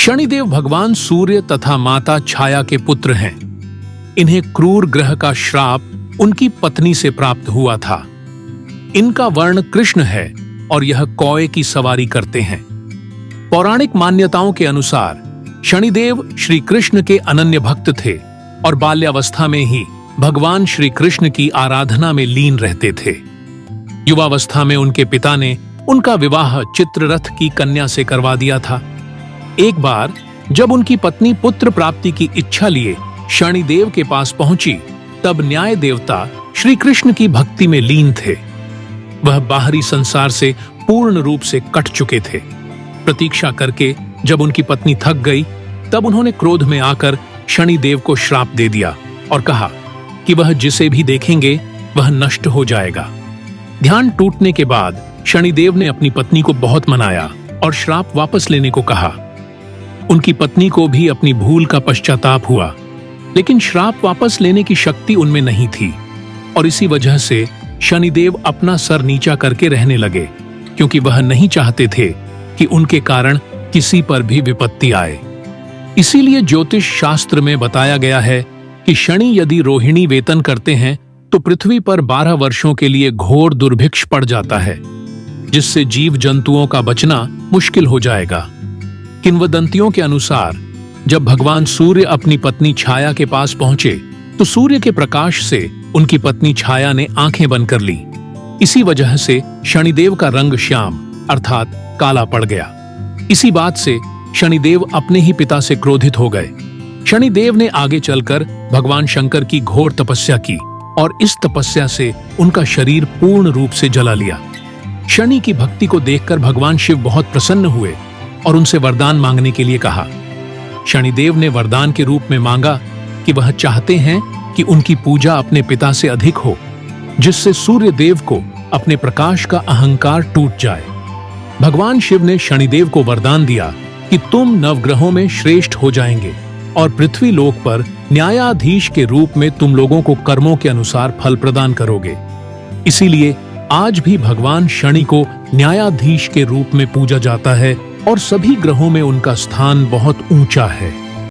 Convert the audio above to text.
शनिदेव भगवान सूर्य तथा माता छाया के पुत्र हैं। इन्हें क्रूर ग्रह का श्राप उनकी पत्नी से प्राप्त हुआ था। इनका वर्ण कृष्ण है और यह कौए की सवारी करते हैं। पौराणिक मान्यताओं के अनुसार शनिदेव श्री कृष्ण के अनन्य भक्त थे और बाल्यावस्था में ही भगवान श्री कृष्ण की आराधना में लीन रहते थे। युवावस्था में उनके पिता ने उनका विवाह चित्ररथ की कन्या से करवा दिया था। एक बार जब उनकी पत्नी पुत्र प्राप्ति की इच्छा लिए शनिदेव के पास पहुंची, तब न्याय देवता श्री कृष्ण की भक्ति में लीन थे। वह बाहरी संसार से पूर्ण रूप से कट चुके थे। प्रतीक्षा करके जब उनकी पत्नी थक गई, तब उन्होंने क्रोध में आकर शनिदेव को श्राप दे दिया और कहा कि वह जिसे भी देखेंगे वह नष्ट हो जाएगा। ध्यान टूटने के बाद शनिदेव ने अपनी पत्नी को बहुत मनाया और श्राप वापस लेने को कहा। उनकी पत्नी को भी अपनी भूल का पश्चाताप हुआ, लेकिन श्राप वापस लेने की शक्ति उनमें नहीं थी और इसी वजह से शनिदेव अपना सर नीचा करके रहने लगे, क्योंकि वह नहीं चाहते थे कि उनके कारण किसी पर भी विपत्ति आए। इसीलिए ज्योतिष शास्त्र में बताया गया है कि शनि यदि रोहिणी वेतन करते हैं तो पृथ्वी पर 12 वर्षों के लिए घोर दुर्भिक्ष पड़ जाता है, जिससे जीव जंतुओं का बचना मुश्किल हो जाएगा। किंवदंतियों के अनुसार जब भगवान सूर्य अपनी पत्नी छाया के पास पहुंचे तो सूर्य के प्रकाश से उनकी पत्नी छाया ने आंखें बंद कर ली। इसी वजह से शनिदेव का रंग श्याम अर्थात काला पड़ गया। इसी बात से शनिदेव अपने ही पिता से क्रोधित हो गए। शनिदेव ने आगे चलकर भगवान शंकर की घोर तपस्या की और इस तपस्या से उनका शरीर पूर्ण रूप से जला लिया। शनि की भक्ति को देखकर भगवान शिव बहुत प्रसन्न हुए और उनसे वरदान मांगने के लिए कहा। शनिदेव ने वरदान के रूप में मांगा कि वह चाहते हैं कि उनकी पूजा अपने पिता से अधिक हो, जिससे सूर्य देव को अपने प्रकाश का अहंकार टूट जाए। भगवान शिव ने शनिदेव को वरदान दिया कि तुम नवग्रहों में श्रेष्ठ हो जाएंगे और पृथ्वी लोक पर न्यायाधीश के रूप में तुम लोगों को कर्मों के अनुसार फल प्रदान करोगे। इसीलिए आज भी भगवान शनि को न्यायाधीश के रूप में पूजा जाता है और सभी ग्रहों में उनका स्थान बहुत ऊंचा है।